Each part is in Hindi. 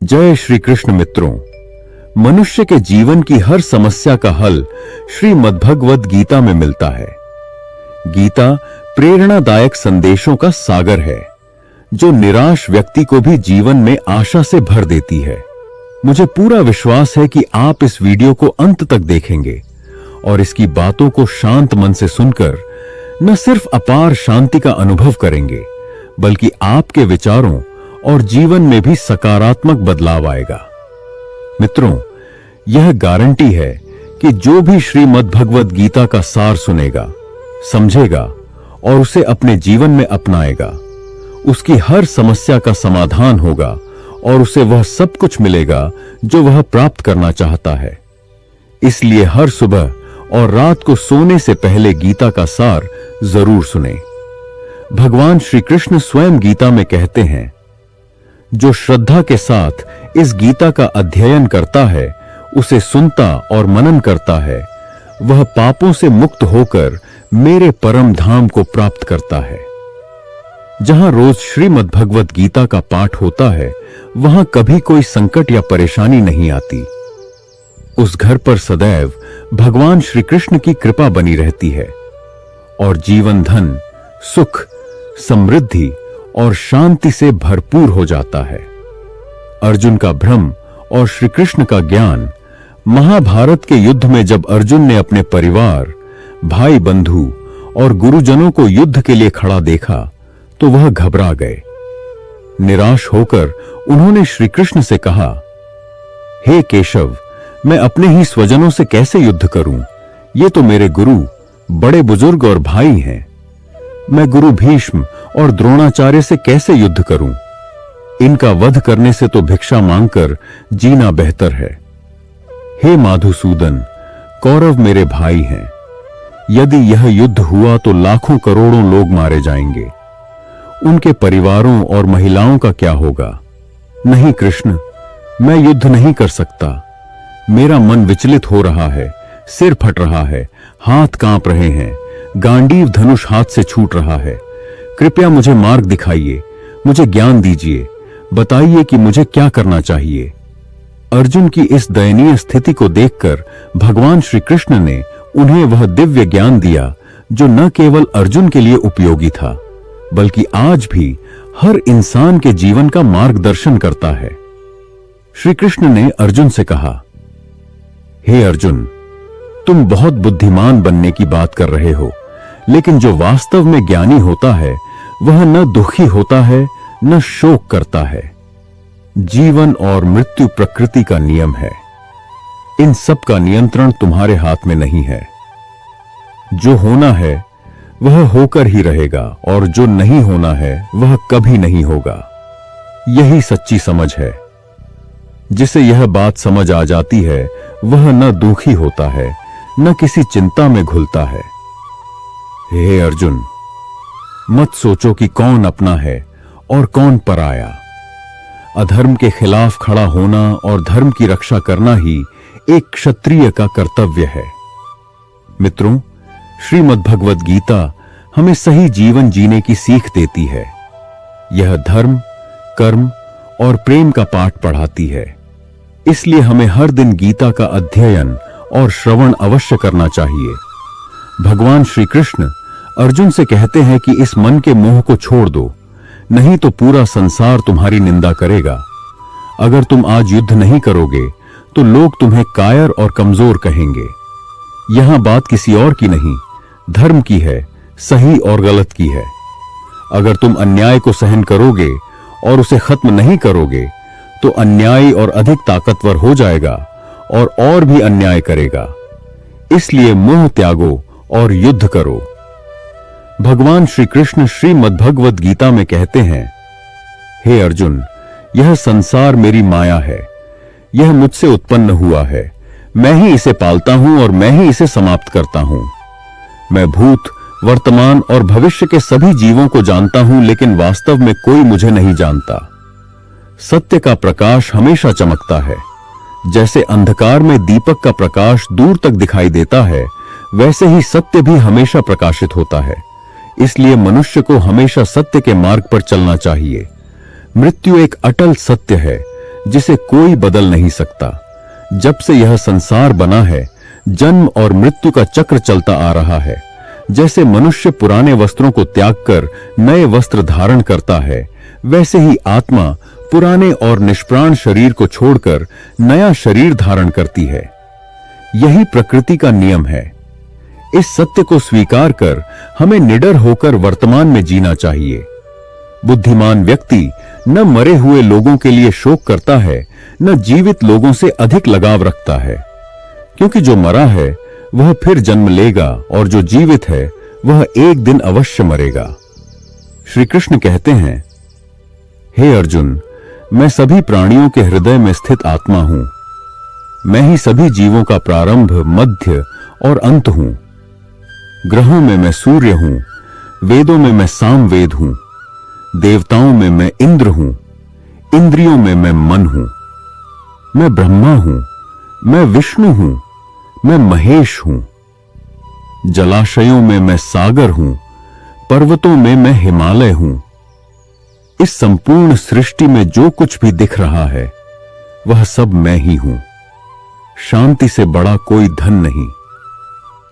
जय श्री कृष्ण मित्रों। मनुष्य के जीवन की हर समस्या का हल श्रीमद्भगवद गीता में मिलता है। गीता प्रेरणादायक संदेशों का सागर है जो निराश व्यक्ति को भी जीवन में आशा से भर देती है। मुझे पूरा विश्वास है कि आप इस वीडियो को अंत तक देखेंगे और इसकी बातों को शांत मन से सुनकर न सिर्फ अपार शांति का अनुभव करेंगे बल्कि आपके विचारों और जीवन में भी सकारात्मक बदलाव आएगा। मित्रों, यह गारंटी है कि जो भी श्रीमद्भगवद गीता का सार सुनेगा, समझेगा और उसे अपने जीवन में अपनाएगा, उसकी हर समस्या का समाधान होगा और उसे वह सब कुछ मिलेगा जो वह प्राप्त करना चाहता है। इसलिए हर सुबह और रात को सोने से पहले गीता का सार जरूर सुने। भगवान श्री कृष्ण स्वयं गीता में कहते हैं, जो श्रद्धा के साथ इस गीता का अध्ययन करता है, उसे सुनता और मनन करता है, वह पापों से मुक्त होकर मेरे परम धाम को प्राप्त करता है। जहां रोज श्रीमद्भगवद गीता का पाठ होता है, वहां कभी कोई संकट या परेशानी नहीं आती। उस घर पर सदैव भगवान श्री कृष्ण की कृपा बनी रहती है और जीवन धन, सुख, समृद्धि और शांति से भरपूर हो जाता है। अर्जुन का भ्रम और श्री कृष्ण का ज्ञान। महाभारत के युद्ध में जब अर्जुन ने अपने परिवार, भाई बंधु और गुरुजनों को युद्ध के लिए खड़ा देखा तो वह घबरा गए। निराश होकर उन्होंने श्री कृष्ण से कहा, हे केशव, मैं अपने ही स्वजनों से कैसे युद्ध करूं? ये तो मेरे गुरु, बड़े बुजुर्ग और भाई हैं। मैं गुरु भीष्म और द्रोणाचार्य से कैसे युद्ध करूं? इनका वध करने से तो भिक्षा मांगकर जीना बेहतर है। हे माधुसूदन, कौरव मेरे भाई हैं। यदि यह युद्ध हुआ तो लाखों करोड़ों लोग मारे जाएंगे। उनके परिवारों और महिलाओं का क्या होगा? नहीं कृष्ण, मैं युद्ध नहीं कर सकता। मेरा मन विचलित हो रहा है, सिर फट रहा है, हाथ कांप रहे हैं, गांडीव धनुष हाथ से छूट रहा है। कृपया मुझे मार्ग दिखाइए, मुझे ज्ञान दीजिए, बताइए कि मुझे क्या करना चाहिए। अर्जुन की इस दयनीय स्थिति को देखकर भगवान श्री कृष्ण ने उन्हें वह दिव्य ज्ञान दिया जो न केवल अर्जुन के लिए उपयोगी था बल्कि आज भी हर इंसान के जीवन का मार्गदर्शन करता है। श्री कृष्ण ने अर्जुन से कहा, हे अर्जुन, तुम बहुत बुद्धिमान बनने की बात कर रहे हो, लेकिन जो वास्तव में ज्ञानी होता है वह न दुखी होता है न शोक करता है। जीवन और मृत्यु प्रकृति का नियम है। इन सब का नियंत्रण तुम्हारे हाथ में नहीं है। जो होना है वह होकर ही रहेगा और जो नहीं होना है वह कभी नहीं होगा। यही सच्ची समझ है। जिसे यह बात समझ आ जाती है वह न दुखी होता है न किसी चिंता में घुलता है। हे अर्जुन, मत सोचो कि कौन अपना है और कौन पराया। अधर्म के खिलाफ खड़ा होना और धर्म की रक्षा करना ही एक क्षत्रिय का कर्तव्य है। मित्रों, श्रीमद्भगवद गीता हमें सही जीवन जीने की सीख देती है। यह धर्म, कर्म और प्रेम का पाठ पढ़ाती है। इसलिए हमें हर दिन गीता का अध्ययन और श्रवण अवश्य करना चाहिए। भगवान श्री कृष्ण अर्जुन से कहते हैं कि इस मन के मोह को छोड़ दो, नहीं तो पूरा संसार तुम्हारी निंदा करेगा। अगर तुम आज युद्ध नहीं करोगे तो लोग तुम्हें कायर और कमजोर कहेंगे। यहां बात किसी और की नहीं, धर्म की है, सही और गलत की है। अगर तुम अन्याय को सहन करोगे और उसे खत्म नहीं करोगे तो अन्यायी और अधिक ताकतवर हो जाएगा और भी अन्याय करेगा। इसलिए मोह त्यागो और युद्ध करो। भगवान श्री कृष्ण श्रीमद्भगवद गीता में कहते हैं, हे अर्जुन, यह संसार मेरी माया है। यह मुझसे उत्पन्न हुआ है। मैं ही इसे पालता हूं और मैं ही इसे समाप्त करता हूं। मैं भूत, वर्तमान और भविष्य के सभी जीवों को जानता हूं, लेकिन वास्तव में कोई मुझे नहीं जानता। सत्य का प्रकाश हमेशा चमकता है। जैसे अंधकार में दीपक का प्रकाश दूर तक दिखाई देता है, वैसे ही सत्य भी हमेशा प्रकाशित होता है। इसलिए मनुष्य को हमेशा सत्य के मार्ग पर चलना चाहिए। मृत्यु एक अटल सत्य है जिसे कोई बदल नहीं सकता। जब से यह संसार बना है, जन्म और मृत्यु का चक्र चलता आ रहा है। जैसे मनुष्य पुराने वस्त्रों को त्याग कर नए वस्त्र धारण करता है, वैसे ही आत्मा पुराने और निष्प्राण शरीर को छोड़कर नया शरीर धारण करती है। यही प्रकृति का नियम है। इस सत्य को स्वीकार कर हमें निडर होकर वर्तमान में जीना चाहिए। बुद्धिमान व्यक्ति न मरे हुए लोगों के लिए शोक करता है, न जीवित लोगों से अधिक लगाव रखता है, क्योंकि जो मरा है वह फिर जन्म लेगा और जो जीवित है वह एक दिन अवश्य मरेगा। श्री कृष्ण कहते हैं, हे अर्जुन, मैं सभी प्राणियों के हृदय में स्थित आत्मा हूं। मैं ही सभी जीवों का प्रारंभ, मध्य और अंत हूं। ग्रहों में मैं सूर्य हूं, वेदों में मैं सामवेद हूं, देवताओं में मैं इंद्र हूं, इंद्रियों में मैं मन हूं। मैं ब्रह्मा हूं, मैं विष्णु हूं, मैं महेश हूं। जलाशयों में मैं सागर हूं, पर्वतों में मैं हिमालय हूं। इस संपूर्ण सृष्टि में जो कुछ भी दिख रहा है वह सब मैं ही हूं। शांति से बड़ा कोई धन नहीं।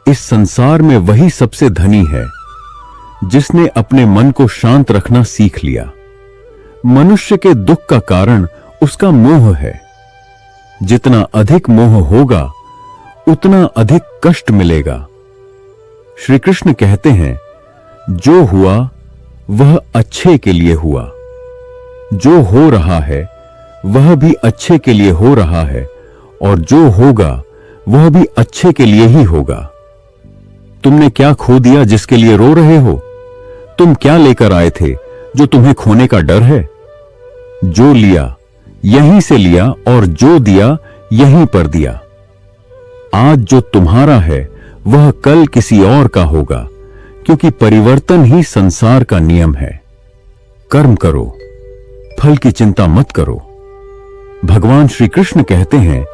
इस संसार में वही सबसे धनी है जिसने अपने मन को शांत रखना सीख लिया। मनुष्य के दुख का कारण उसका मोह है। जितना अधिक मोह होगा उतना अधिक कष्ट मिलेगा। श्री कृष्ण कहते हैं, जो हुआ वह अच्छे के लिए हुआ। जो हो रहा है वह भी अच्छे के लिए हो रहा है, और जो होगा वह भी अच्छे के लिए ही होगा। तुमने क्या खो दिया जिसके लिए रो रहे हो? तुम क्या लेकर आए थे जो तुम्हें खोने का डर है? जो लिया यहीं से लिया और जो दिया यहीं पर दिया। आज जो तुम्हारा है वह कल किसी और का होगा, क्योंकि परिवर्तन ही संसार का नियम है। कर्म करो, फल की चिंता मत करो। भगवान श्री कृष्ण कहते हैं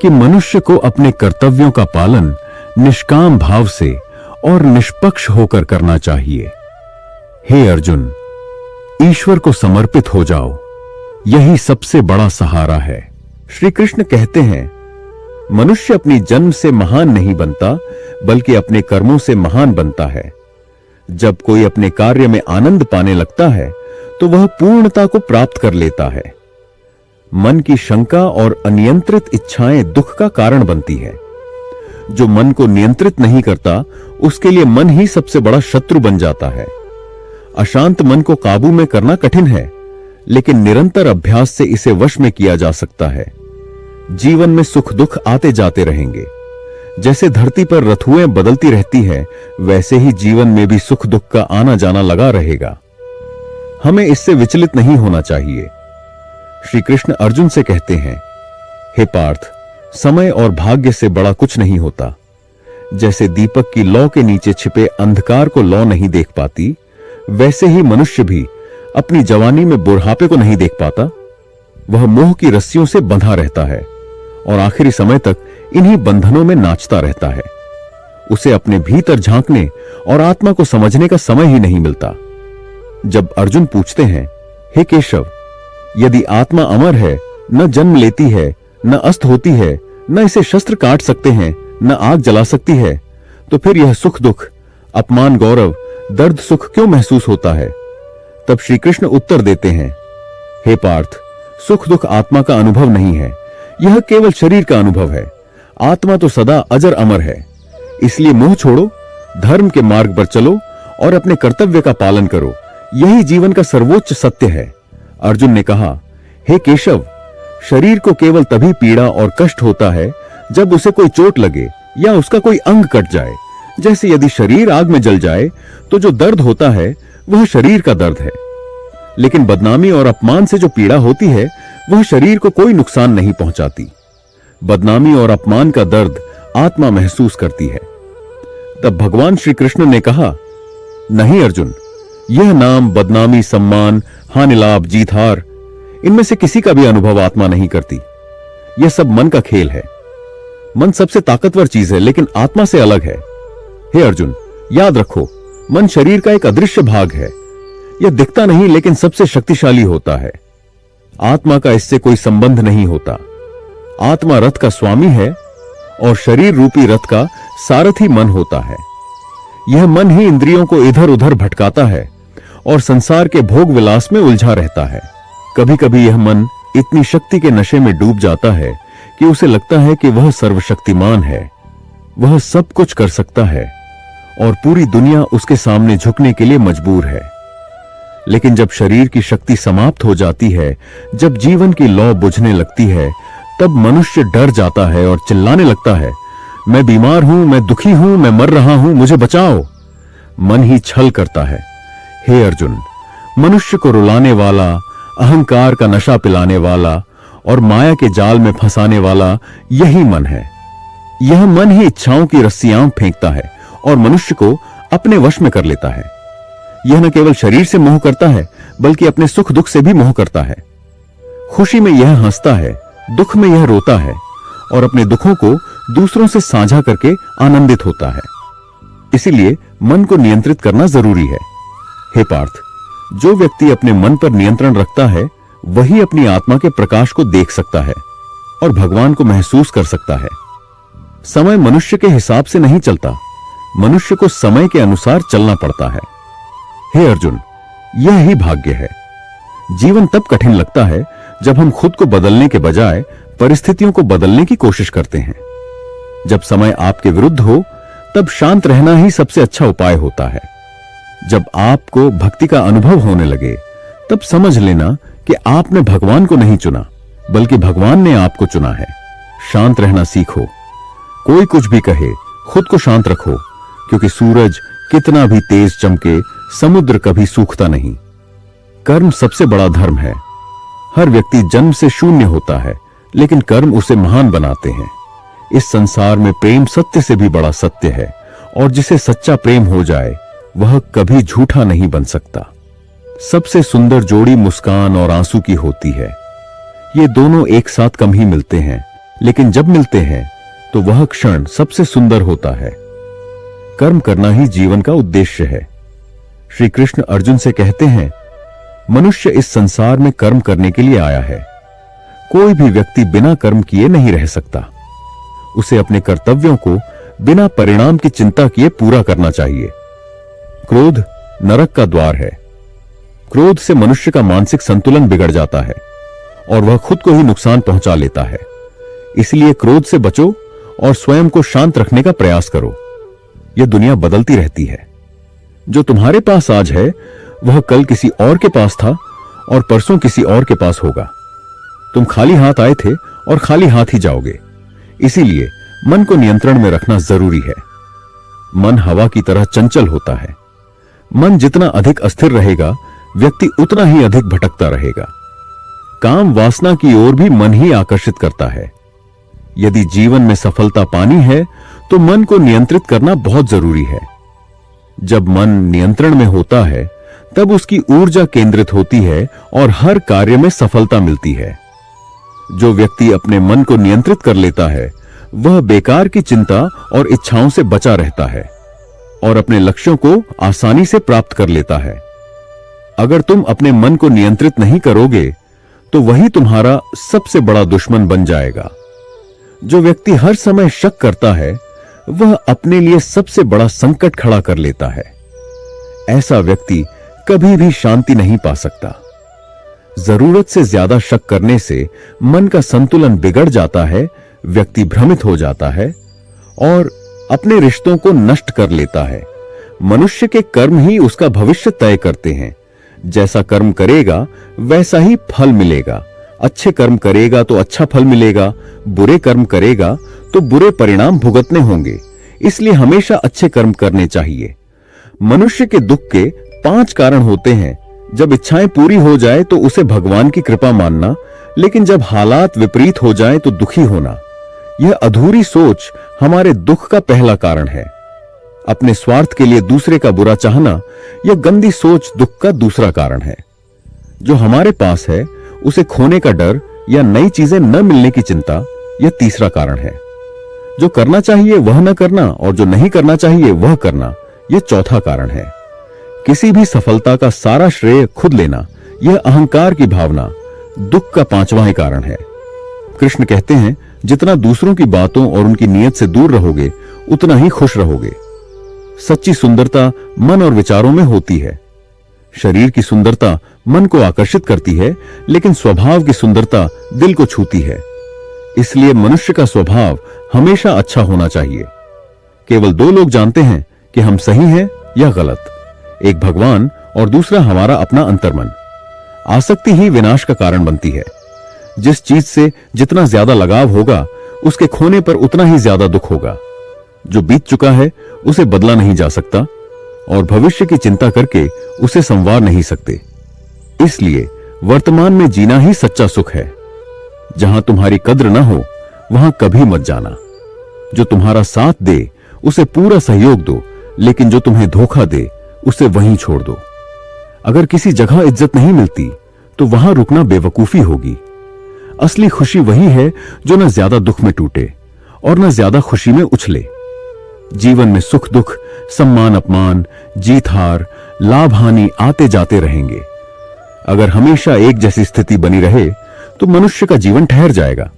कि मनुष्य को अपने कर्तव्यों का पालन निष्काम भाव से और निष्पक्ष होकर करना चाहिए। हे अर्जुन, ईश्वर को समर्पित हो जाओ, यही सबसे बड़ा सहारा है। श्री कृष्ण कहते हैं, मनुष्य अपनी जन्म से महान नहीं बनता, बल्कि अपने कर्मों से महान बनता है। जब कोई अपने कार्य में आनंद पाने लगता है तो वह पूर्णता को प्राप्त कर लेता है। मन की शंका और अनियंत्रित इच्छाएं दुख का कारण बनती है। जो मन को नियंत्रित नहीं करता उसके लिए मन ही सबसे बड़ा शत्रु बन जाता है। अशांत मन को काबू में करना कठिन है, लेकिन निरंतर अभ्यास से इसे वश में किया जा सकता है। जीवन में सुख दुख आते जाते रहेंगे। जैसे धरती पर ऋतुएं बदलती रहती है, वैसे ही जीवन में भी सुख दुख का आना जाना लगा रहेगा। हमें इससे विचलित नहीं होना चाहिए। श्री कृष्ण अर्जुन से कहते हैं, हे पार्थ, समय और भाग्य से बड़ा कुछ नहीं होता। जैसे दीपक की लौ के नीचे छिपे अंधकार को लौ नहीं देख पाती, वैसे ही मनुष्य भी अपनी जवानी में बुढ़ापे को नहीं देख पाता। वह मोह की रस्सियों से बंधा रहता है और आखिरी समय तक इन्हीं बंधनों में नाचता रहता है। उसे अपने भीतर झांकने और आत्मा को समझने का समय ही नहीं मिलता। जब अर्जुन पूछते हैं, हे केशव, यदि आत्मा अमर है, न जन्म लेती है, न अस्त होती है, न इसे शस्त्र काट सकते हैं, न आग जला सकती है, तो फिर यह सुख दुख, अपमान गौरव, दर्द सुख क्यों महसूस होता है? तब श्री कृष्ण उत्तर देते हैं, हे पार्थ, सुख दुख आत्मा का अनुभव नहीं है, यह केवल शरीर का अनुभव है। आत्मा तो सदा अजर अमर है। इसलिए मोह छोड़ो, धर्म के मार्ग पर चलो और अपने कर्तव्य का पालन करो। यही जीवन का सर्वोच्च सत्य है। अर्जुन ने कहा, हे केशव, शरीर को केवल तभी पीड़ा और कष्ट होता है जब उसे कोई चोट लगे या उसका कोई अंग कट जाए। जैसे यदि शरीर आग में जल जाए तो जो दर्द होता है वह शरीर का दर्द है, लेकिन बदनामी और अपमान से जो पीड़ा होती है वह शरीर को कोई नुकसान नहीं पहुंचाती। बदनामी और अपमान का दर्द आत्मा महसूस करती है। तब भगवान श्री कृष्ण ने कहा, नहीं अर्जुन, यह नाम, बदनामी, सम्मान, हानि लाभ, जीत हार, इनमें से किसी का भी अनुभव आत्मा नहीं करती। यह सब मन का खेल है। मन सबसे ताकतवर चीज है, लेकिन आत्मा से अलग है। हे अर्जुन, याद रखो, मन शरीर का एक अदृश्य भाग है। यह दिखता नहीं, लेकिन सबसे शक्तिशाली होता है। आत्मा का इससे कोई संबंध नहीं होता। आत्मा रथ का स्वामी है और शरीर रूपी रथ का सारथी मन होता है। यह मन ही इंद्रियों को इधर उधर भटकाता है और संसार के भोग विलास में उलझा रहता है। कभी कभी यह मन इतनी शक्ति के नशे में डूब जाता है कि उसे लगता है कि वह सर्वशक्तिमान है, वह सब कुछ कर सकता है और पूरी दुनिया उसके सामने झुकने के लिए मजबूर है। लेकिन जब शरीर की शक्ति समाप्त हो जाती है, जब जीवन की लौ बुझने लगती है, तब मनुष्य डर जाता है और चिल्लाने लगता है, मैं बीमार हूं, मैं दुखी हूं, मैं मर रहा हूं, मुझे बचाओ। मन ही छल करता है। हे अर्जुन, मनुष्य को रुलाने वाला, अहंकार का नशा पिलाने वाला और माया के जाल में फंसाने वाला यही मन है। यह मन ही इच्छाओं की रस्सियां फेंकता है और मनुष्य को अपने वश में कर लेता है। यह न केवल शरीर से मोह करता है, बल्कि अपने सुख दुख से भी मोह करता है। खुशी में यह हंसता है, दुख में यह रोता है और अपने दुखों को दूसरों से साझा करके आनंदित होता है। इसीलिए मन को नियंत्रित करना जरूरी है। हे पार्थ, जो व्यक्ति अपने मन पर नियंत्रण रखता है, वही अपनी आत्मा के प्रकाश को देख सकता है और भगवान को महसूस कर सकता है। समय मनुष्य के हिसाब से नहीं चलता, मनुष्य को समय के अनुसार चलना पड़ता है। हे अर्जुन, यह ही भाग्य है। जीवन तब कठिन लगता है जब हम खुद को बदलने के बजाय परिस्थितियों को बदलने की कोशिश करते हैं। जब समय आपके विरुद्ध हो, तब शांत रहना ही सबसे अच्छा उपाय होता है। जब आपको भक्ति का अनुभव होने लगे, तब समझ लेना कि आपने भगवान को नहीं चुना, बल्कि भगवान ने आपको चुना है। शांत रहना सीखो। कोई कुछ भी कहे, खुद को शांत रखो, क्योंकि सूरज कितना भी तेज चमके, समुद्र कभी सूखता नहीं। कर्म सबसे बड़ा धर्म है। हर व्यक्ति जन्म से शून्य होता है, लेकिन कर्म उसे महान बनाते हैं। इस संसार में प्रेम सत्य से भी बड़ा सत्य है, और जिसे सच्चा प्रेम हो जाए, वह कभी झूठा नहीं बन सकता। सबसे सुंदर जोड़ी मुस्कान और आंसू की होती है। ये दोनों एक साथ कम ही मिलते हैं, लेकिन जब मिलते हैं तो वह क्षण सबसे सुंदर होता है। कर्म करना ही जीवन का उद्देश्य है। श्री कृष्ण अर्जुन से कहते हैं, मनुष्य इस संसार में कर्म करने के लिए आया है। कोई भी व्यक्ति बिना कर्म किए नहीं रह सकता। उसे अपने कर्तव्यों को बिना परिणाम की चिंता किए पूरा करना चाहिए। क्रोध नरक का द्वार है। क्रोध से मनुष्य का मानसिक संतुलन बिगड़ जाता है और वह खुद को ही नुकसान पहुंचा लेता है। इसलिए क्रोध से बचो और स्वयं को शांत रखने का प्रयास करो। यह दुनिया बदलती रहती है। जो तुम्हारे पास आज है, वह कल किसी और के पास था और परसों किसी और के पास होगा। तुम खाली हाथ आए थे और खाली हाथ ही जाओगे। इसीलिए मन को नियंत्रण में रखना जरूरी है। मन हवा की तरह चंचल होता है। मन जितना अधिक अस्थिर रहेगा, व्यक्ति उतना ही अधिक भटकता रहेगा। काम वासना की ओर भी मन ही आकर्षित करता है। यदि जीवन में सफलता पानी है, तो मन को नियंत्रित करना बहुत जरूरी है। जब मन नियंत्रण में होता है, तब उसकी ऊर्जा केंद्रित होती है और हर कार्य में सफलता मिलती है। जो व्यक्ति अपने मन को नियंत्रित कर लेता है, वह बेकार की चिंता और इच्छाओं से बचा रहता है और अपने लक्ष्यों को आसानी से प्राप्त कर लेता है। अगर तुम अपने मन को नियंत्रित नहीं करोगे, तो वही तुम्हारा सबसे बड़ा दुश्मन बन जाएगा। जो व्यक्ति हर समय शक करता है, वह अपने लिए सबसे बड़ा संकट खड़ा कर लेता है। ऐसा व्यक्ति कभी भी शांति नहीं पा सकता। जरूरत से ज्यादा शक करने से मन का संतुलन बिगड़ जाता है, व्यक्ति भ्रमित हो जाता है और अपने रिश्तों को नष्ट कर लेता है। मनुष्य के कर्म ही उसका भविष्य तय करते हैं। जैसा कर्म करेगा, वैसा ही फल मिलेगा। अच्छे कर्म करेगा तो अच्छा फल मिलेगा, बुरे कर्म करेगा तो बुरे परिणाम भुगतने होंगे। इसलिए हमेशा अच्छे कर्म करने चाहिए। मनुष्य के दुख के 5 कारण होते हैं। जब इच्छाएं पूरी हो जाए तो उसे भगवान की कृपा मानना, लेकिन जब हालात विपरीत हो जाए तो दुखी होना। यह अधूरी सोच हमारे दुख का पहला कारण है। अपने स्वार्थ के लिए दूसरे का बुरा चाहना, यह गंदी सोच दुख का दूसरा कारण है। जो हमारे पास है, उसे खोने का डर या नई चीजें न मिलने की चिंता, यह तीसरा कारण है। जो करना चाहिए वह न करना और जो नहीं करना चाहिए वह करना, यह चौथा कारण है। किसी भी सफलता का सारा श्रेय खुद लेना, यह अहंकार की भावना, दुख का पांचवा ही कारण है। कृष्ण कहते हैं, जितना दूसरों की बातों और उनकी नीयत से दूर रहोगे उतना ही खुश रहोगे। सच्ची सुंदरता मन और विचारों में होती है। शरीर की सुंदरता मन को आकर्षित करती है, लेकिन स्वभाव की सुंदरता दिल को छूती है। इसलिए मनुष्य का स्वभाव हमेशा अच्छा होना चाहिए। केवल दो लोग जानते हैं कि हम सही हैं या गलत, एक भगवान और दूसरा हमारा अपना अंतर्मन। आसक्ति ही विनाश का कारण बनती है। जिस चीज से जितना ज्यादा लगाव होगा उसके खोने पर उतना ही ज्यादा दुख होगा। जो बीत चुका है उसे बदला नहीं जा सकता और भविष्य की चिंता करके उसे संवार नहीं सकते। इसलिए वर्तमान में जीना ही सच्चा सुख है। जहां तुम्हारी कद्र न हो वहां कभी मत जाना। जो तुम्हारा साथ दे उसे पूरा सहयोग दो, लेकिन जो तुम्हें धोखा दे उसे वहीं छोड़ दो। अगर किसी जगह इज्जत नहीं मिलती तो वहां रुकना बेवकूफी होगी। असली खुशी वही है जो न ज्यादा दुख में टूटे और न ज्यादा खुशी में उछले। जीवन में सुख दुख, सम्मान अपमान, जीत हार, लाभ हानि आते जाते रहेंगे। अगर हमेशा एक जैसी स्थिति बनी रहे तो मनुष्य का जीवन ठहर जाएगा।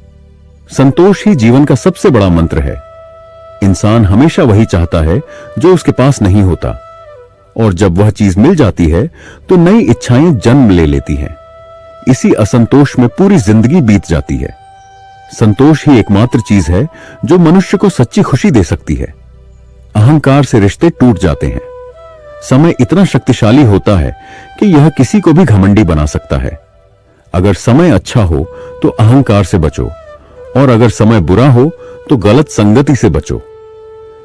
संतोष ही जीवन का सबसे बड़ा मंत्र है। इंसान हमेशा वही चाहता है जो उसके पास नहीं होता, और जब वह चीज मिल जाती है तो नई इच्छाएं जन्म ले लेती हैं। इसी असंतोष में पूरी जिंदगी बीत जाती है। संतोष ही एकमात्र चीज है जो मनुष्य को सच्ची खुशी दे सकती है। अहंकार से रिश्ते टूट जाते हैं। समय इतना शक्तिशाली होता है कि यह किसी को भी घमंडी बना सकता है। अगर समय अच्छा हो तो अहंकार से बचो, और अगर समय बुरा हो तो गलत संगति से बचो।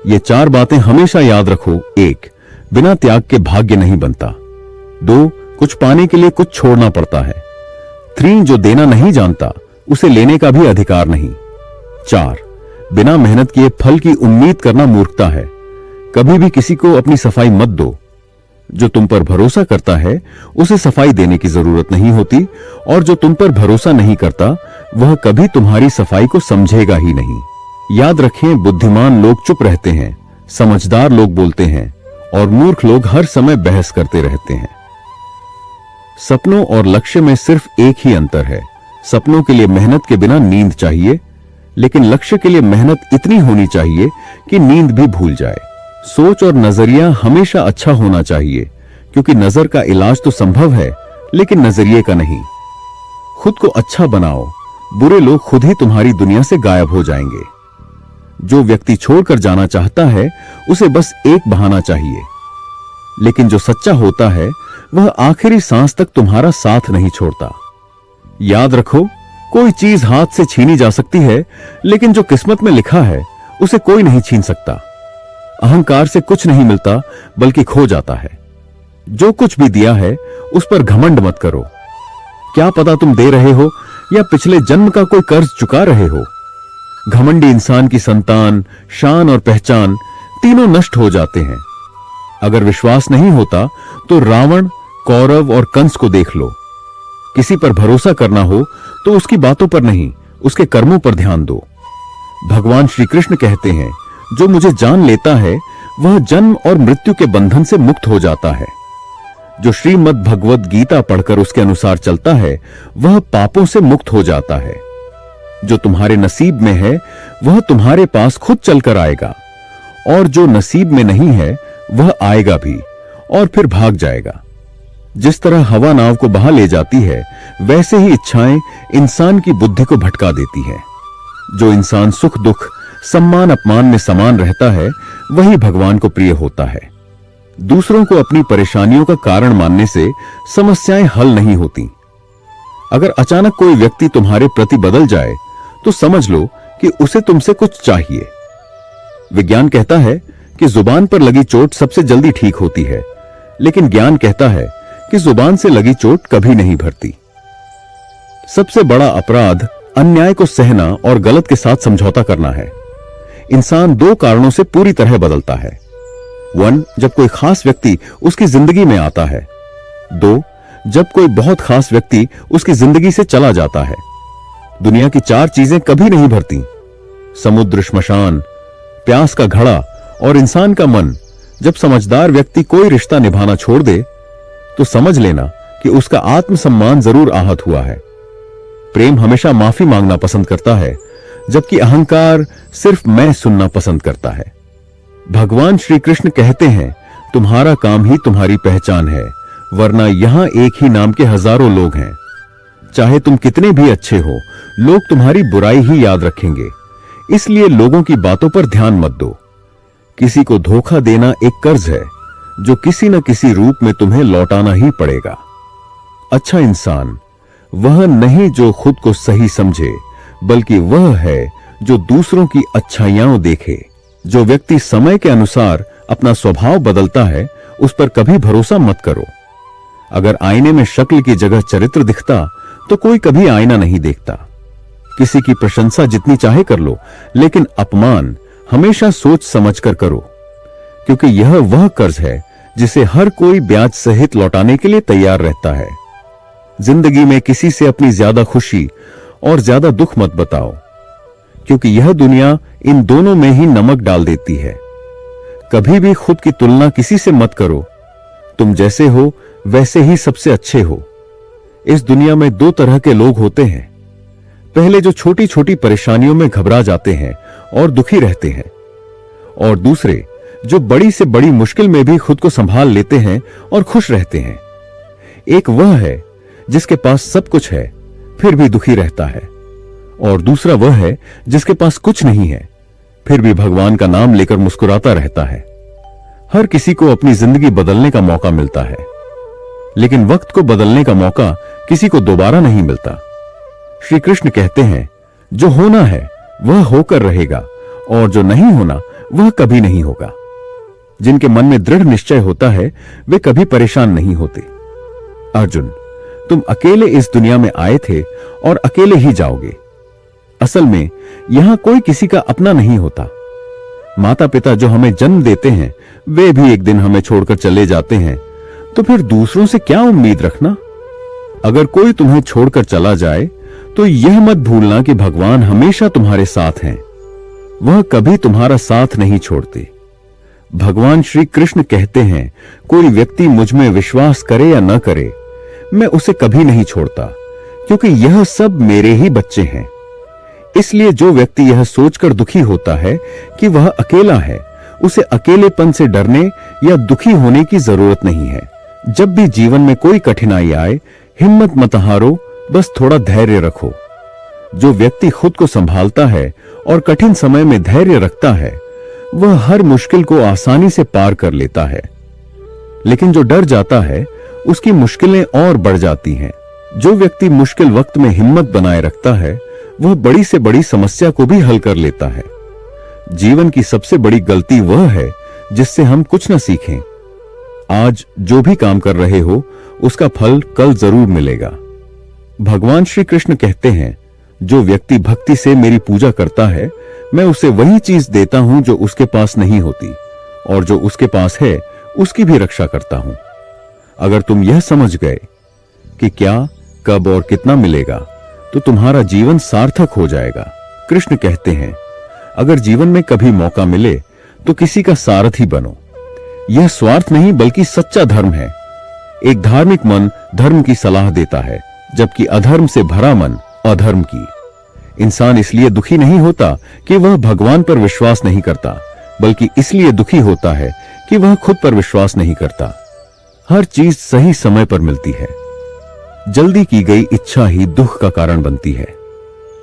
ये चार बातें हमेशा याद रखो। 1. बिना त्याग के भाग्य नहीं बनता। 2. कुछ पाने के लिए कुछ छोड़ना पड़ता है। 3. जो देना नहीं जानता उसे लेने का भी अधिकार नहीं। 4. बिना मेहनत किए फल की उम्मीद करना मूर्खता है। कभी भी किसी को अपनी सफाई मत दो। जो तुम पर भरोसा करता है उसे सफाई देने की जरूरत नहीं होती, और जो तुम पर भरोसा नहीं करता वह कभी तुम्हारी सफाई को समझेगा ही नहीं। याद रखें, बुद्धिमान लोग चुप रहते हैं, समझदार लोग बोलते हैं, और मूर्ख लोग हर समय बहस करते रहते हैं। सपनों और लक्ष्य में सिर्फ एक ही अंतर है। सपनों के लिए मेहनत के बिना नींद चाहिए, लेकिन लक्ष्य के लिए मेहनत इतनी होनी चाहिए कि नींद भी भूल जाए। सोच और नजरिया हमेशा अच्छा होना चाहिए, क्योंकि नजर का इलाज तो संभव है, लेकिन नजरिए का नहीं। खुद को अच्छा बनाओ, बुरे लोग खुद ही तुम्हारी दुनिया से गायब हो जाएंगे। जो व्यक्ति छोड़कर जाना चाहता है उसे बस एक बहाना चाहिए, लेकिन जो सच्चा होता है वह आखिरी सांस तक तुम्हारा साथ नहीं छोड़ता। याद रखो, कोई चीज हाथ से छीनी जा सकती है, लेकिन जो किस्मत में लिखा है उसे कोई नहीं छीन सकता। अहंकार से कुछ नहीं मिलता बल्कि खो जाता है। जो कुछ भी दिया है उस पर घमंड मत करो। क्या पता तुम दे रहे हो या पिछले जन्म का कोई कर्ज चुका रहे हो। घमंडी इंसान की संतान, शान और पहचान तीनों नष्ट हो जाते हैं। अगर विश्वास नहीं होता तो रावण, कौरव और कंस को देख लो। किसी पर भरोसा करना हो तो उसकी बातों पर नहीं, उसके कर्मों पर ध्यान दो। भगवान श्री कृष्ण कहते हैं, जो मुझे जान लेता है वह जन्म और मृत्यु के बंधन से मुक्त हो जाता है। जो श्रीमद् भगवद गीता पढ़कर उसके अनुसार चलता है वह पापों से मुक्त हो जाता है। जो तुम्हारे नसीब में है वह तुम्हारे पास खुद चलकर आएगा, और जो नसीब में नहीं है वह आएगा भी और फिर भाग जाएगा। जिस तरह हवा नाव को बहा ले जाती है, वैसे ही इच्छाएं इंसान की बुद्धि को भटका देती हैं। जो इंसान सुख दुख, सम्मान अपमान में समान रहता है वही भगवान को प्रिय होता है। दूसरों को अपनी परेशानियों का कारण मानने से समस्याएं हल नहीं होती। अगर अचानक कोई व्यक्ति तुम्हारे प्रति बदल जाए तो समझ लो कि उसे तुमसे कुछ चाहिए। विज्ञान कहता है कि जुबान पर लगी चोट सबसे जल्दी ठीक होती है, लेकिन ज्ञान कहता है कि जुबान से लगी चोट कभी नहीं भरती। सबसे बड़ा अपराध अन्याय को सहना और गलत के साथ समझौता करना है। इंसान दो कारणों से पूरी तरह बदलता है। 1. जब कोई खास व्यक्ति उसकी जिंदगी में आता है। 2. जब कोई बहुत खास व्यक्ति उसकी जिंदगी से चला जाता है। दुनिया की 4 चीजें कभी नहीं भरती: समुद्र, श्मशान, प्यास का घड़ा और इंसान का मन। जब समझदार व्यक्ति कोई रिश्ता निभाना छोड़ दे तो समझ लेना कि उसका आत्मसम्मान जरूर आहत हुआ है। प्रेम हमेशा माफी मांगना पसंद करता है, जबकि अहंकार सिर्फ मैं सुनना पसंद करता है। भगवान श्री कृष्ण कहते हैं, तुम्हारा काम ही तुम्हारी पहचान है, वरना यहां एक ही नाम के हजारों लोग हैं। चाहे तुम कितने भी अच्छे हो, लोग तुम्हारी बुराई ही याद रखेंगे। इसलिए लोगों की बातों पर ध्यान मत दो। किसी को धोखा देना एक कर्ज है जो किसी न किसी रूप में तुम्हें लौटाना ही पड़ेगा। अच्छा इंसान वह नहीं जो खुद को सही समझे, बल्कि वह है जो दूसरों की अच्छाइयां देखे। जो व्यक्ति समय के अनुसार अपना स्वभाव बदलता है, उस पर कभी भरोसा मत करो। अगर आईने में शक्ल की जगह चरित्र दिखता तो कोई कभी आईना नहीं देखता। किसी की प्रशंसा जितनी चाहे कर लो, लेकिन अपमान हमेशा सोच समझकर करो, क्योंकि यह वह कर्ज है जिसे हर कोई ब्याज सहित लौटाने के लिए तैयार रहता है। जिंदगी में किसी से अपनी ज्यादा खुशी और ज्यादा दुख मत बताओ, क्योंकि यह दुनिया इन दोनों में ही नमक डाल देती है। कभी भी खुद की तुलना किसी से मत करो। तुम जैसे हो वैसे ही सबसे अच्छे हो। इस दुनिया में दो तरह के लोग होते हैं। पहले जो छोटी छोटी परेशानियों में घबरा जाते हैं और दुखी रहते हैं, और दूसरे जो बड़ी से बड़ी मुश्किल में भी खुद को संभाल लेते हैं और खुश रहते हैं। एक वह है जिसके पास सब कुछ है फिर भी दुखी रहता है, और दूसरा वह है जिसके पास कुछ नहीं है फिर भी भगवान का नाम लेकर मुस्कुराता रहता है। हर किसी को अपनी जिंदगी बदलने का मौका मिलता है, लेकिन वक्त को बदलने का मौका किसी को दोबारा नहीं मिलता। श्री कृष्ण कहते हैं, जो होना है वह होकर रहेगा, और जो नहीं होना वह कभी नहीं होगा। जिनके मन में दृढ़ निश्चय होता है वे कभी परेशान नहीं होते। अर्जुन, तुम अकेले इस दुनिया में आए थे और अकेले ही जाओगे। असल में यहां कोई किसी का अपना नहीं होता। माता पिता जो हमें जन्म देते हैं वे भी एक दिन हमें छोड़कर चले जाते हैं, तो फिर दूसरों से क्या उम्मीद रखना। अगर कोई तुम्हें छोड़कर चला जाए तो यह मत भूलना कि भगवान हमेशा तुम्हारे साथ हैं। वह कभी तुम्हारा साथ नहीं छोड़ते। भगवान श्री कृष्ण कहते हैं, कोई व्यक्ति मुझ में विश्वास करे या न करे, मैं उसे कभी नहीं छोड़ता, क्योंकि यह सब मेरे ही बच्चे हैं। इसलिए जो व्यक्ति यह सोचकर दुखी होता है कि वह अकेला है, उसे अकेलेपन से डरने या दुखी होने की जरूरत नहीं है। जब भी जीवन में कोई कठिनाई आए, हिम्मत मत हारो, बस थोड़ा धैर्य रखो। जो व्यक्ति खुद को संभालता है और कठिन समय में धैर्य रखता है, वह हर मुश्किल को आसानी से पार कर लेता है। लेकिन जो डर जाता है, उसकी मुश्किलें और बढ़ जाती हैं। जो व्यक्ति मुश्किल वक्त में हिम्मत बनाए रखता है, वह बड़ी से बड़ी समस्या को भी हल कर लेता है। जीवन की सबसे बड़ी गलती वह है जिससे हम कुछ न सीखें। आज जो भी काम कर रहे हो, उसका फल कल जरूर मिलेगा। भगवान श्री कृष्ण कहते हैं, जो व्यक्ति भक्ति से मेरी पूजा करता है, मैं उसे वही चीज देता हूं जो उसके पास नहीं होती, और जो उसके पास है उसकी भी रक्षा करता हूं। अगर तुम यह समझ गए कि क्या, कब और कितना मिलेगा, तो तुम्हारा जीवन सार्थक हो जाएगा। कृष्ण कहते हैं, अगर जीवन में कभी मौका मिले तो किसी का सारथी बनो। यह स्वार्थ नहीं बल्कि सच्चा धर्म है। एक धार्मिक मन धर्म की सलाह देता है, जबकि अधर्म से भरा मन अधर्म की। इंसान इसलिए दुखी नहीं होता कि वह भगवान पर विश्वास नहीं करता, बल्कि इसलिए दुखी होता है कि वह खुद पर विश्वास नहीं करता। हर चीज सही समय पर मिलती है। जल्दी की गई इच्छा ही दुख का कारण बनती है।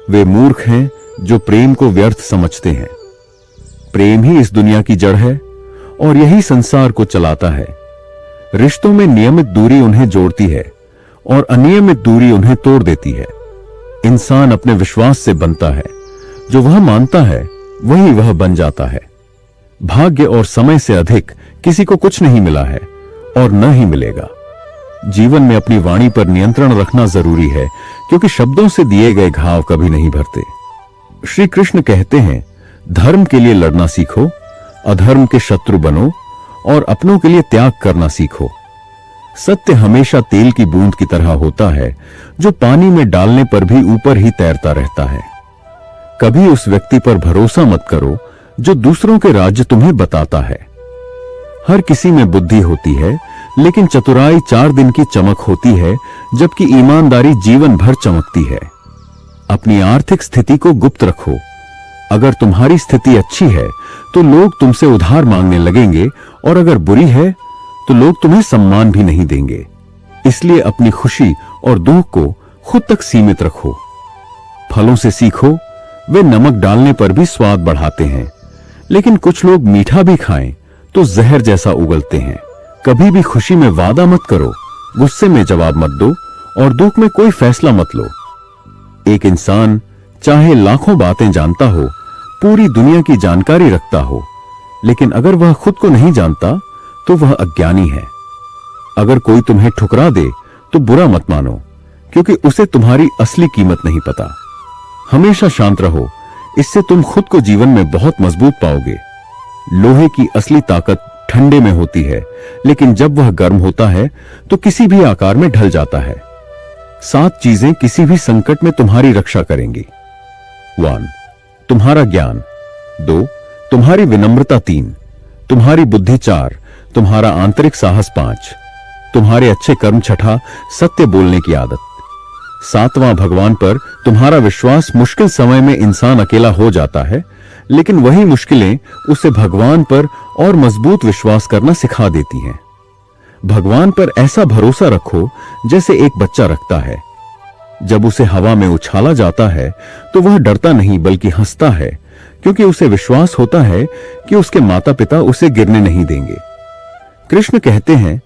वे मूर्ख हैं जो प्रेम को व्यर्थ समझते हैं। प्रेम ही इस दुनिया की जड़ है और यही संसार को चलाता है। रिश्तों में नियमित दूरी उन्हें जोड़ती है और अनियमित दूरी उन्हें तोड़ देती है। इंसान अपने विश्वास से बनता है। जो वह मानता है वही वह बन जाता है। भाग्य और समय से अधिक किसी को कुछ नहीं मिला है और न ही मिलेगा। जीवन में अपनी वाणी पर नियंत्रण रखना जरूरी है, क्योंकि शब्दों से दिए गए घाव कभी नहीं भरते। श्री कृष्ण कहते हैं, धर्म के लिए लड़ना सीखो, अधर्म के शत्रु बनो और अपनों के लिए त्याग करना सीखो। सत्य हमेशा तेल की बूंद की तरह होता है, जो पानी में डालने पर भी ऊपर ही तैरता रहता है। कभी उस व्यक्ति पर भरोसा मत करो जो दूसरों के राज्य तुम्हें बताता है। हर किसी में बुद्धि होती है, लेकिन चतुराई 4 दिन की चमक होती है, जबकि ईमानदारी जीवन भर चमकती है। अपनी आर्थिक स्थिति को गुप्त रखो। अगर तुम्हारी स्थिति अच्छी है तो लोग तुमसे उधार मांगने लगेंगे, और अगर बुरी है तो लोग तुम्हें सम्मान भी नहीं देंगे। इसलिए अपनी खुशी और दुख को खुद तक सीमित रखो। फलों से सीखो, वे नमक डालने पर भी स्वाद बढ़ाते हैं, लेकिन कुछ लोग मीठा भी खाएं तो जहर जैसा उगलते हैं। कभी भी खुशी में वादा मत करो, गुस्से में जवाब मत दो, और दुख में कोई फैसला मत लो। एक इंसान चाहे लाखों बातें जानता हो, पूरी दुनिया की जानकारी रखता हो, लेकिन अगर वह खुद को नहीं जानता तो वह अज्ञानी है। अगर कोई तुम्हें ठुकरा दे तो बुरा मत मानो, क्योंकि उसे तुम्हारी असली कीमत नहीं पता। हमेशा शांत रहो, इससे तुम खुद को जीवन में बहुत मजबूत पाओगे। लोहे की असली ताकत ठंडे में होती है, लेकिन जब वह गर्म होता है तो किसी भी आकार में ढल जाता है। 7 चीजें किसी भी संकट में तुम्हारी रक्षा करेंगी। 1. तुम्हारा ज्ञान। 2. तुम्हारी विनम्रता। 3. तुम्हारी बुद्धि। 4. तुम्हारा आंतरिक साहस। 5. तुम्हारे अच्छे कर्म। 6. सत्य बोलने की आदत। 7वां भगवान पर तुम्हारा विश्वास। मुश्किल समय में इंसान अकेला हो जाता है, लेकिन वही मुश्किलें उसे भगवान पर और मजबूत विश्वास करना सिखा देती हैं। भगवान पर ऐसा भरोसा रखो जैसे एक बच्चा रखता है। जब उसे हवा में उछाला जाता है तो वह डरता नहीं बल्कि हंसता है, क्योंकि उसे विश्वास होता है कि उसके माता पिता उसे गिरने नहीं देंगे। कृष्ण कहते हैं,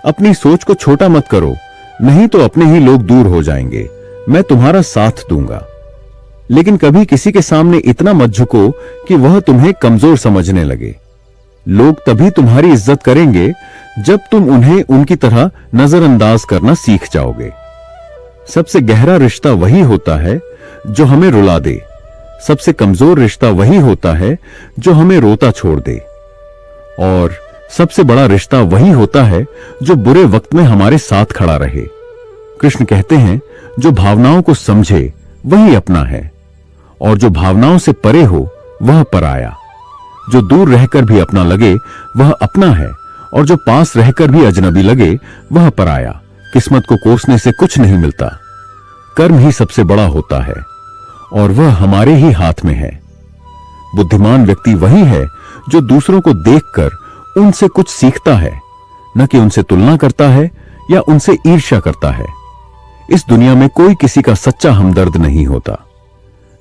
अपनी सोच को छोटा मत करो, नहीं तो अपने ही लोग दूर हो जाएंगे। मैं तुम्हारा साथ दूंगा। लेकिन कभी किसी के सामने इतना मत झुको कि वह तुम्हें कमजोर समझने लगे। लोग तभी तुम्हारी इज्जत करेंगे जब तुम उन्हें उनकी तरह नजरअंदाज करना सीख जाओगे। सबसे गहरा रिश्ता वही होता है जो हमें रुला दे। सबसे कमजोर रिश्ता वही होता है जो हमें रोता छोड़ दे। और सबसे बड़ा रिश्ता वही होता है जो बुरे वक्त में हमारे साथ खड़ा रहे। कृष्ण कहते हैं, जो भावनाओं को समझे वही अपना है, और जो भावनाओं से परे हो वह पराया। जो दूर रहकर भी अपना लगे वह अपना है, और जो पास रहकर भी अजनबी लगे वह पराया। किस्मत को कोसने से कुछ नहीं मिलता। कर्म ही सबसे बड़ा होता है, और वह हमारे ही हाथ में है। बुद्धिमान व्यक्ति वही है जो दूसरों को देखकर उनसे कुछ सीखता है, न कि उनसे तुलना करता है या उनसे ईर्ष्या करता है। इस दुनिया में कोई किसी का सच्चा हमदर्द नहीं होता।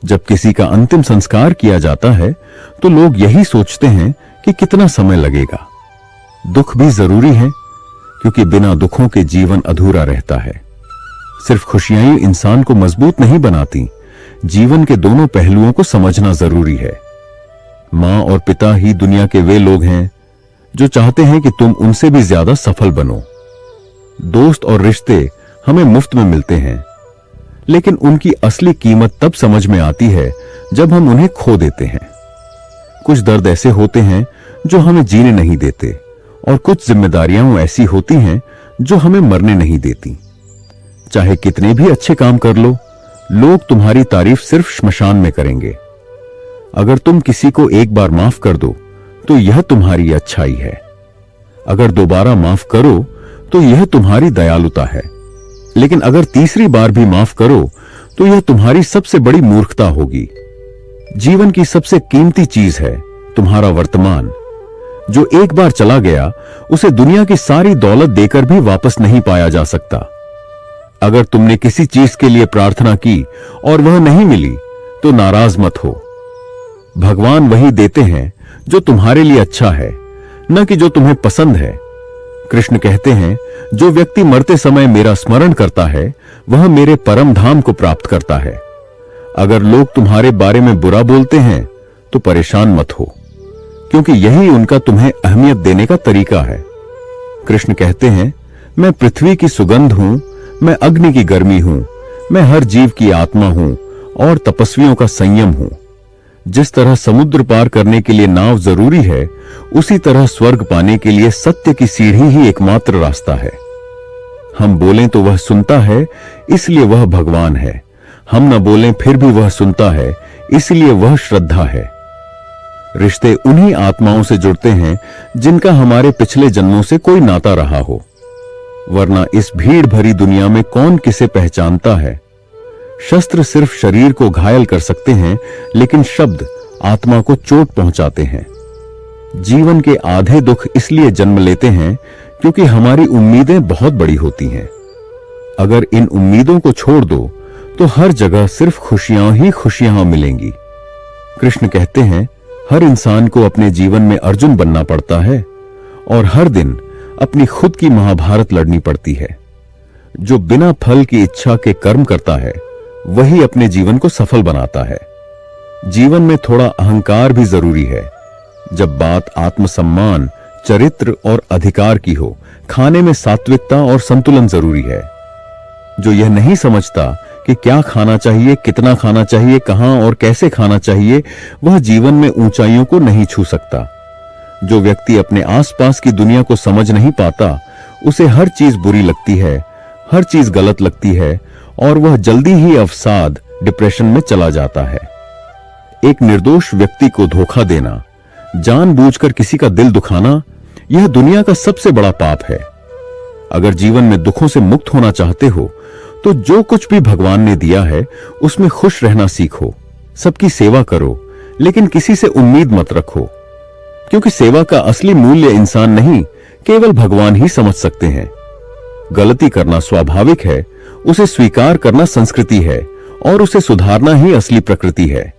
जब किसी का अंतिम संस्कार किया जाता है तो लोग यही सोचते हैं कि कितना समय लगेगा। दुख भी जरूरी है, क्योंकि बिना दुखों के जीवन अधूरा रहता है। सिर्फ खुशियां ही इंसान को मजबूत नहीं बनाती, जीवन के दोनों पहलुओं को समझना जरूरी है। मां और पिता ही दुनिया के वे लोग हैं जो चाहते हैं कि तुम उनसे भी ज्यादा सफल बनो। दोस्त और रिश्ते हमें मुफ्त में मिलते हैं, लेकिन उनकी असली कीमत तब समझ में आती है जब हम उन्हें खो देते हैं। कुछ दर्द ऐसे होते हैं जो हमें जीने नहीं देते, और कुछ जिम्मेदारियां ऐसी होती हैं जो हमें मरने नहीं देती। चाहे कितने भी अच्छे काम कर लो, लोग तुम्हारी तारीफ सिर्फ श्मशान में करेंगे। अगर तुम किसी को एक बार माफ कर दो तो यह तुम्हारी अच्छाई है। अगर दोबारा माफ करो तो यह तुम्हारी दयालुता है। लेकिन अगर तीसरी बार भी माफ करो तो यह तुम्हारी सबसे बड़ी मूर्खता होगी। जीवन की सबसे कीमती चीज है तुम्हारा वर्तमान। जो एक बार चला गया उसे दुनिया की सारी दौलत देकर भी वापस नहीं पाया जा सकता। अगर तुमने किसी चीज के लिए प्रार्थना की और वह नहीं मिली तो नाराज मत हो। भगवान वही देते हैं जो तुम्हारे लिए अच्छा है, न कि जो तुम्हें पसंद है। कृष्ण कहते हैं, जो व्यक्ति मरते समय मेरा स्मरण करता है वह मेरे परम धाम को प्राप्त करता है। अगर लोग तुम्हारे बारे में बुरा बोलते हैं तो परेशान मत हो, क्योंकि यही उनका तुम्हें अहमियत देने का तरीका है। कृष्ण कहते हैं, मैं पृथ्वी की सुगंध हूं, मैं अग्नि की गर्मी हूं, मैं हर जीव की आत्मा हूं और तपस्वियों का संयम हूं। जिस तरह समुद्र पार करने के लिए नाव जरूरी है, उसी तरह स्वर्ग पाने के लिए सत्य की सीढ़ी ही एकमात्र रास्ता है। हम बोलें तो वह सुनता है, इसलिए वह भगवान है। हम न बोलें फिर भी वह सुनता है, इसलिए वह श्रद्धा है। रिश्ते उन्हीं आत्माओं से जुड़ते हैं जिनका हमारे पिछले जन्मों से कोई नाता रहा हो, वरना इस भीड़ भरी दुनिया में कौन किसे पहचानता है। शस्त्र सिर्फ शरीर को घायल कर सकते हैं, लेकिन शब्द आत्मा को चोट पहुंचाते हैं। जीवन के आधे दुख इसलिए जन्म लेते हैं क्योंकि हमारी उम्मीदें बहुत बड़ी होती हैं। अगर इन उम्मीदों को छोड़ दो तो हर जगह सिर्फ खुशियां ही खुशियां मिलेंगी। कृष्ण कहते हैं, हर इंसान को अपने जीवन में अर्जुन बनना पड़ता है और हर दिन अपनी खुद की महाभारत लड़नी पड़ती है। जो बिना फल की इच्छा के कर्म करता है वही अपने जीवन को सफल बनाता है। जीवन में थोड़ा अहंकार भी जरूरी है। जब बात आत्मसम्मान, चरित्र और अधिकार की हो, खाने में सात्विकता और संतुलन जरूरी है। जो यह नहीं समझता कि क्या खाना चाहिए, कितना खाना चाहिए, कहां और कैसे खाना चाहिए, वह जीवन में ऊंचाइयों को नहीं छू सकता। जो व्यक्ति अपने आसपास की दुनिया को समझ नहीं पाता, उसे हर चीज बुरी लगती है, हर चीज गलत लगती है और वह जल्दी ही अवसाद, डिप्रेशन में चला जाता है। एक निर्दोष व्यक्ति को धोखा देना, जानबूझकर किसी का दिल दुखाना, यह दुनिया का सबसे बड़ा पाप है। अगर जीवन में दुखों से मुक्त होना चाहते हो तो जो कुछ भी भगवान ने दिया है उसमें खुश रहना सीखो। सबकी सेवा करो, लेकिन किसी से उम्मीद मत रखो, क्योंकि सेवा का असली मूल्य इंसान नहीं, केवल भगवान ही समझ सकते हैं। गलती करना स्वाभाविक है, उसे स्वीकार करना संस्कृति है और उसे सुधारना ही असली प्रकृति है।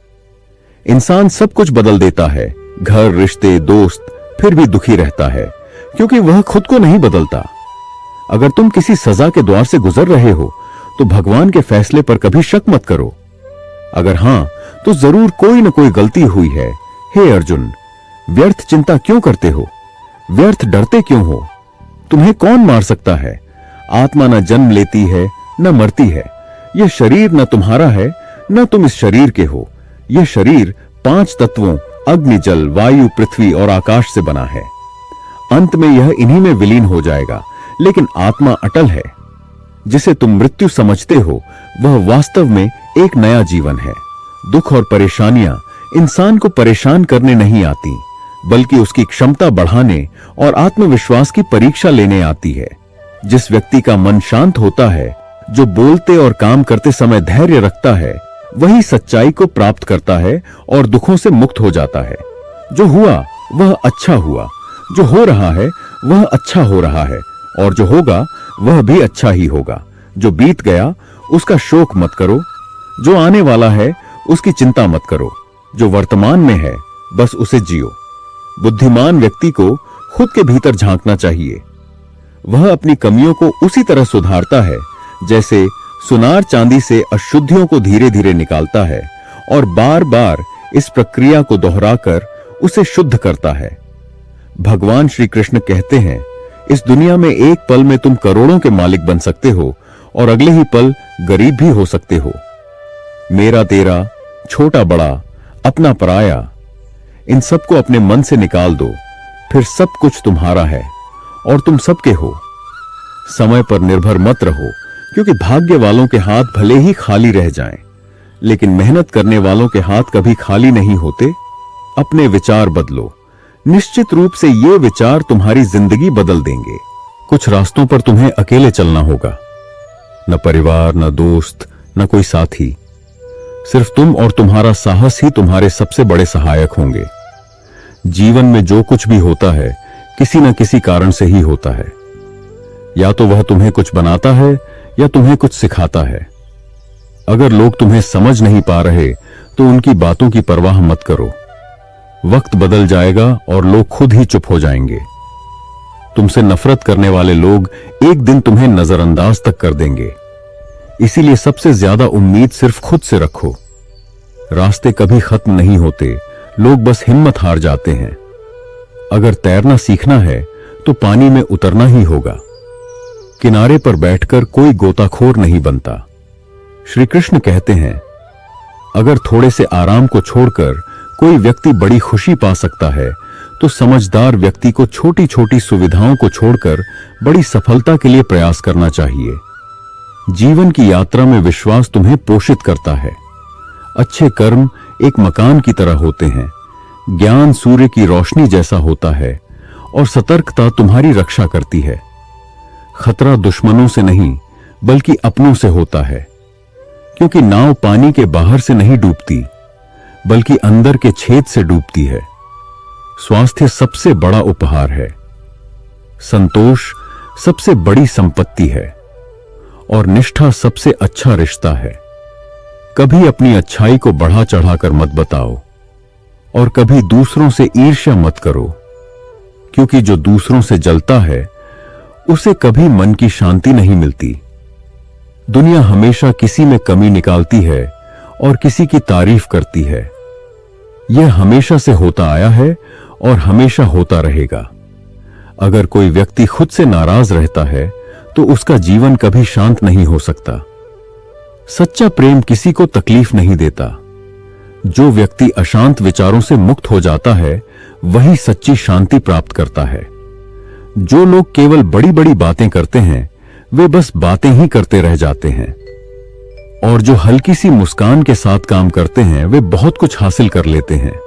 इंसान सब कुछ बदल देता है, घर, रिश्ते, दोस्त, फिर भी दुखी रहता है क्योंकि वह खुद को नहीं बदलता। अगर तुम किसी सजा के द्वार से गुजर रहे हो तो भगवान के फैसले पर कभी शक मत करो। अगर हां, तो जरूर कोई न कोई गलती हुई है। हे अर्जुन, व्यर्थ चिंता क्यों करते हो? व्यर्थ डरते क्यों हो? तुम्हें कौन मार सकता है? आत्मा न जन्म लेती है न मरती है। यह शरीर न तुम्हारा है न तुम इस शरीर के हो। यह शरीर 5 तत्वों अग्नि, जल, वायु, पृथ्वी और आकाश से बना है। अंत में यह इन्हीं में विलीन हो जाएगा, लेकिन आत्मा अटल है। जिसे तुम मृत्यु समझते हो वह वास्तव में एक नया जीवन है। दुख और परेशानियां इंसान को परेशान करने नहीं आती, बल्कि उसकी क्षमता बढ़ाने और आत्मविश्वास की परीक्षा लेने आती है। जिस व्यक्ति का मन शांत होता है, जो बोलते और काम करते समय धैर्य रखता है, वही सच्चाई को प्राप्त करता है और दुखों से मुक्त हो जाता है। जो हुआ वह अच्छा हुआ, जो हो रहा है वह अच्छा हो रहा है और जो होगा वह भी अच्छा ही होगा। जो बीत गया उसका शोक मत करो, जो आने वाला है उसकी चिंता मत करो। जो वर्तमान में है बस उसे जियो। बुद्धिमान व्यक्ति को खुद के भीतर झांकना चाहिए। वह अपनी कमियों को उसी तरह सुधारता है जैसे सुनार चांदी से अशुद्धियों को धीरे धीरे निकालता है और बार बार इस प्रक्रिया को दोहराकर उसे शुद्ध करता है। भगवान श्री कृष्ण कहते हैं, इस दुनिया में एक पल में तुम करोड़ों के मालिक बन सकते हो और अगले ही पल गरीब भी हो सकते हो। मेरा तेरा, छोटा बड़ा, अपना पराया, इन सबको अपने मन से निकाल दो, फिर सब कुछ तुम्हारा है और तुम सबके हो। समय पर निर्भर मत रहो, क्योंकि भाग्य वालों के हाथ भले ही खाली रह जाएं, लेकिन मेहनत करने वालों के हाथ कभी खाली नहीं होते। अपने विचार बदलो, निश्चित रूप से ये विचार तुम्हारी जिंदगी बदल देंगे। कुछ रास्तों पर तुम्हें अकेले चलना होगा, न परिवार, न दोस्त, न कोई साथी। सिर्फ तुम और तुम्हारा साहस ही तुम्हारे सबसे बड़े सहायक होंगे। जीवन में जो कुछ भी होता है किसी न किसी कारण से ही होता है। या तो वह तुम्हें कुछ बनाता है या तुम्हें कुछ सिखाता है। अगर लोग तुम्हें समझ नहीं पा रहे तो उनकी बातों की परवाह मत करो। वक्त बदल जाएगा और लोग खुद ही चुप हो जाएंगे। तुमसे नफरत करने वाले लोग एक दिन तुम्हें नजरअंदाज तक कर देंगे। इसीलिए सबसे ज्यादा उम्मीद सिर्फ खुद से रखो। रास्ते कभी खत्म नहीं होते, लोग बस हिम्मत हार जाते हैं। अगर तैरना सीखना है तो पानी में उतरना ही होगा। किनारे पर बैठकर कोई गोताखोर नहीं बनता। श्री कृष्ण कहते हैं, अगर थोड़े से आराम को छोड़कर कोई व्यक्ति बड़ी खुशी पा सकता है तो समझदार व्यक्ति को छोटी छोटी सुविधाओं को छोड़कर बड़ी सफलता के लिए प्रयास करना चाहिए। जीवन की यात्रा में विश्वास तुम्हें पोषित करता है। अच्छे कर्म एक मकान की तरह होते हैं। ज्ञान सूर्य की रोशनी जैसा होता है और सतर्कता तुम्हारी रक्षा करती है। खतरा दुश्मनों से नहीं बल्कि अपनों से होता है, क्योंकि नाव पानी के बाहर से नहीं डूबती, बल्कि अंदर के छेद से डूबती है। स्वास्थ्य सबसे बड़ा उपहार है, संतोष सबसे बड़ी संपत्ति है और निष्ठा सबसे अच्छा रिश्ता है। कभी अपनी अच्छाई को बढ़ा चढ़ाकर मत बताओ और कभी दूसरों से ईर्ष्या मत करो, क्योंकि जो दूसरों से जलता है उसे कभी मन की शांति नहीं मिलती। दुनिया हमेशा किसी में कमी निकालती है और किसी की तारीफ करती है। यह हमेशा से होता आया है और हमेशा होता रहेगा। अगर कोई व्यक्ति खुद से नाराज रहता है तो उसका जीवन कभी शांत नहीं हो सकता। सच्चा प्रेम किसी को तकलीफ नहीं देता। जो व्यक्ति अशांत विचारों से मुक्त हो जाता है वही सच्ची शांति प्राप्त करता है। जो लोग केवल बड़ी बड़ी बातें करते हैं वे बस बातें ही करते रह जाते हैं, और जो हल्की सी मुस्कान के साथ काम करते हैं वे बहुत कुछ हासिल कर लेते हैं।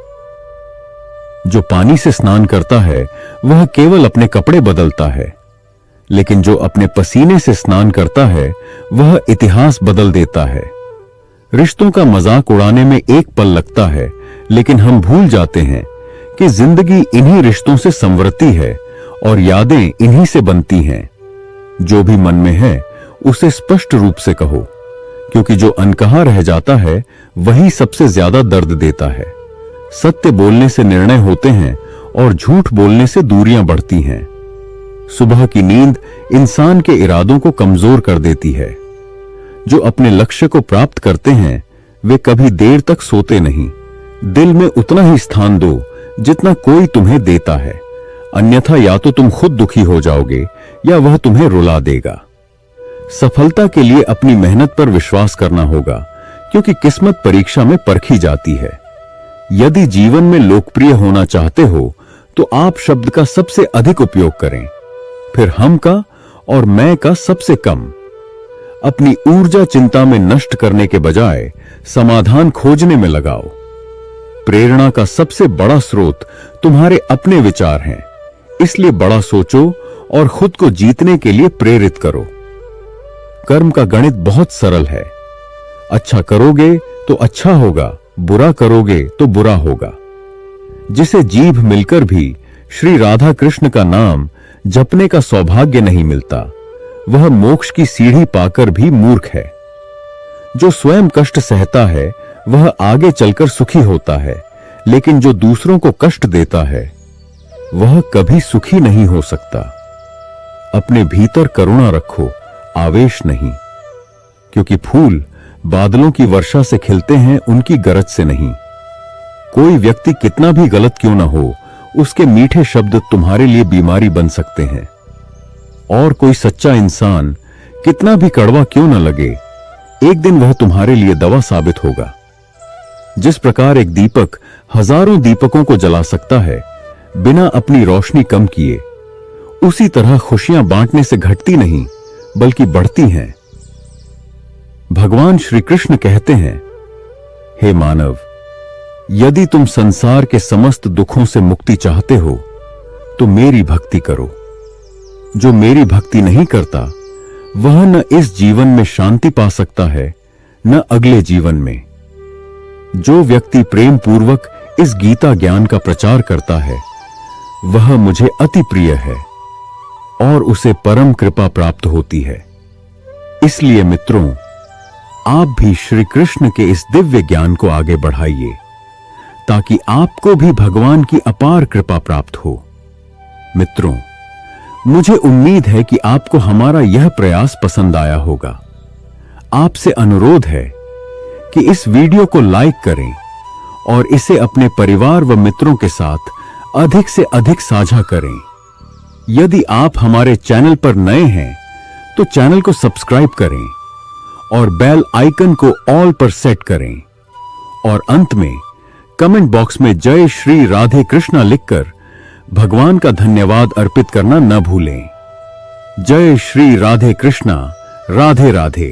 जो पानी से स्नान करता है वह केवल अपने कपड़े बदलता है, लेकिन जो अपने पसीने से स्नान करता है वह इतिहास बदल देता है। रिश्तों का मजाक उड़ाने में एक पल लगता है, लेकिन हम भूल जाते हैं कि जिंदगी इन्हीं रिश्तों से संवरती है और यादें इन्हीं से बनती हैं। जो भी मन में है उसे स्पष्ट रूप से कहो, क्योंकि जो अनकहा रह जाता है वही सबसे ज्यादा दर्द देता है। सत्य बोलने से निर्णय होते हैं और झूठ बोलने से दूरियां बढ़ती हैं। सुबह की नींद इंसान के इरादों को कमजोर कर देती है। जो अपने लक्ष्य को प्राप्त करते हैं वे कभी देर तक सोते नहीं। दिल में उतना ही स्थान दो जितना कोई तुम्हें देता है, अन्यथा या तो तुम खुद दुखी हो जाओगे या वह तुम्हें रुला देगा। सफलता के लिए अपनी मेहनत पर विश्वास करना होगा, क्योंकि किस्मत परीक्षा में परखी जाती है। यदि जीवन में लोकप्रिय होना चाहते हो तो आप शब्द का सबसे अधिक उपयोग करें, फिर हम का और मैं का सबसे कम। अपनी ऊर्जा चिंता में नष्ट करने के बजाय समाधान खोजने में लगाओ। प्रेरणा का सबसे बड़ा स्रोत तुम्हारे अपने विचार हैं, इसलिए बड़ा सोचो और खुद को जीतने के लिए प्रेरित करो। कर्म का गणित बहुत सरल है। अच्छा करोगे तो अच्छा होगा, बुरा करोगे तो बुरा होगा। जिसे जीभ मिलकर भी श्री राधा कृष्ण का नाम जपने का सौभाग्य नहीं मिलता, वह मोक्ष की सीढ़ी पाकर भी मूर्ख है। जो स्वयं कष्ट सहता है वह आगे चलकर सुखी होता है, लेकिन जो दूसरों को कष्ट देता है वह कभी सुखी नहीं हो सकता। अपने भीतर करुणा रखो, आवेश नहीं, क्योंकि फूल बादलों की वर्षा से खिलते हैं, उनकी गरज से नहीं। कोई व्यक्ति कितना भी गलत क्यों ना हो, उसके मीठे शब्द तुम्हारे लिए बीमारी बन सकते हैं। और कोई सच्चा इंसान कितना भी कड़वा क्यों न लगे, एक दिन वह तुम्हारे लिए दवा साबित होगा। जिस प्रकार एक दीपक हजारों दीपकों को जला सकता है बिना अपनी रोशनी कम किए, उसी तरह खुशियां बांटने से घटती नहीं बल्कि बढ़ती हैं। भगवान श्री कृष्ण कहते हैं, हे मानव, यदि तुम संसार के समस्त दुखों से मुक्ति चाहते हो तो मेरी भक्ति करो। जो मेरी भक्ति नहीं करता वह न इस जीवन में शांति पा सकता है न अगले जीवन में। जो व्यक्ति प्रेम पूर्वक इस गीता ज्ञान का प्रचार करता है वह मुझे अति प्रिय है और उसे परम कृपा प्राप्त होती है। इसलिए मित्रों, आप भी श्री कृष्ण के इस दिव्य ज्ञान को आगे बढ़ाइए ताकि आपको भी भगवान की अपार कृपा प्राप्त हो। मित्रों, मुझे उम्मीद है कि आपको हमारा यह प्रयास पसंद आया होगा। आपसे अनुरोध है कि इस वीडियो को लाइक करें और इसे अपने परिवार व मित्रों के साथ अधिक से अधिक साझा करें। यदि आप हमारे चैनल पर नए हैं तो चैनल को सब्सक्राइब करें और बेल आइकन को ऑल पर सेट करें। और अंत में कमेंट बॉक्स में जय श्री राधे कृष्णा लिखकर भगवान का धन्यवाद अर्पित करना न भूलें। जय श्री राधे कृष्णा। राधे राधे।